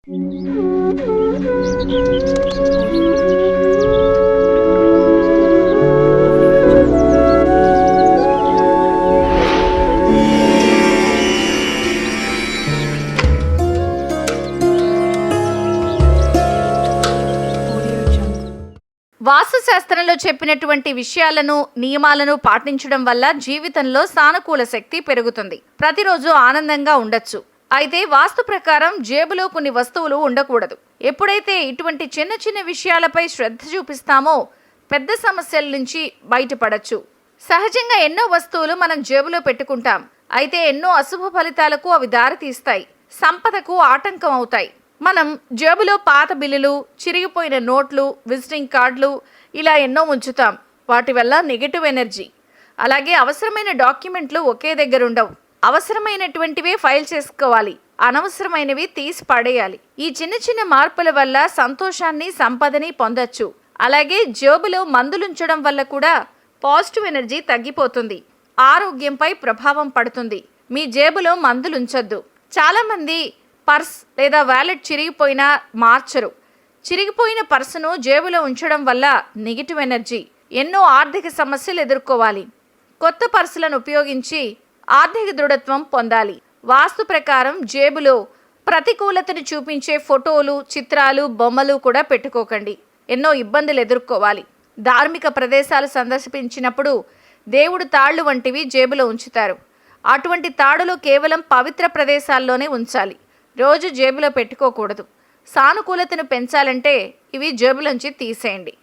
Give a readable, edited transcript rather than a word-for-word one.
వాస్తుశాస్త్రంలో చెప్పినటువంటి విషయాలను నియమాలను పాటించడం వల్ల జీవితంలో సానుకూల శక్తి పెరుగుతుంది. ప్రతిరోజు ఆనందంగా ఉండొచ్చు. అయితే వాస్తు ప్రకారం జేబులో కొన్ని వస్తువులు ఉండకూడదు. ఎప్పుడైతే ఇటువంటి చిన్న చిన్న విషయాలపై శ్రద్ధ చూపిస్తామో పెద్ద సమస్యల నుంచి బయటపడచ్చు. సహజంగా ఎన్నో వస్తువులు మనం జేబులో పెట్టుకుంటాం. అయితే ఎన్నో అశుభ ఫలితాలకు అవి దారితీస్తాయి, సంపదకు ఆటంకం అవుతాయి. మనం జేబులో పాత బిల్లులు, చిరిగిపోయిన నోట్లు, విజిటింగ్ కార్డులు ఇలా ఎన్నో ఉంచుతాం. వాటి వల్ల నెగటివ్ ఎనర్జీ. అలాగే అవసరమైన డాక్యుమెంట్లు ఒకే దగ్గర ఉండవు. అవసరమైనటువంటివే ఫైల్ చేసుకోవాలి, అనవసరమైనవి తీసి పడేయాలి. ఈ చిన్న చిన్న మార్పుల వల్ల సంతోషాన్ని, సంపదని పొందొచ్చు. అలాగే జేబులో మందులుంచడం వల్ల కూడా పాజిటివ్ ఎనర్జీ తగ్గిపోతుంది, ఆరోగ్యంపై ప్రభావం పడుతుంది. మీ జేబులో మందులుంచొద్దు. చాలామంది పర్స్ లేదా వ్యాలెట్ చిరిగిపోయినా మార్చరు. చిరిగిపోయిన పర్సును జేబులో ఉంచడం వల్ల నెగిటివ్ ఎనర్జీ, ఎన్నో ఆర్థిక సమస్యలు ఎదుర్కోవాలి. కొత్త పర్సులను ఉపయోగించి ఆర్థిక దృఢత్వం పొందాలి. వాస్తు ప్రకారం జేబులో ప్రతికూలతను చూపించే ఫోటోలు, చిత్రాలు, బొమ్మలు కూడా పెట్టుకోకండి. ఎన్నో ఇబ్బందులు ఎదుర్కోవాలి. ధార్మిక ప్రదేశాలు సందర్శించినప్పుడు దేవుడు తాళ్ళు వంటివి జేబులో ఉంచుతారు. అటువంటి తాడులు కేవలం పవిత్ర ప్రదేశాల్లోనే ఉంచాలి. రోజు జేబులో పెట్టుకోకూడదు. సానుకూలతను పెంచాలంటే ఇవి జేబులోంచి తీసేయండి.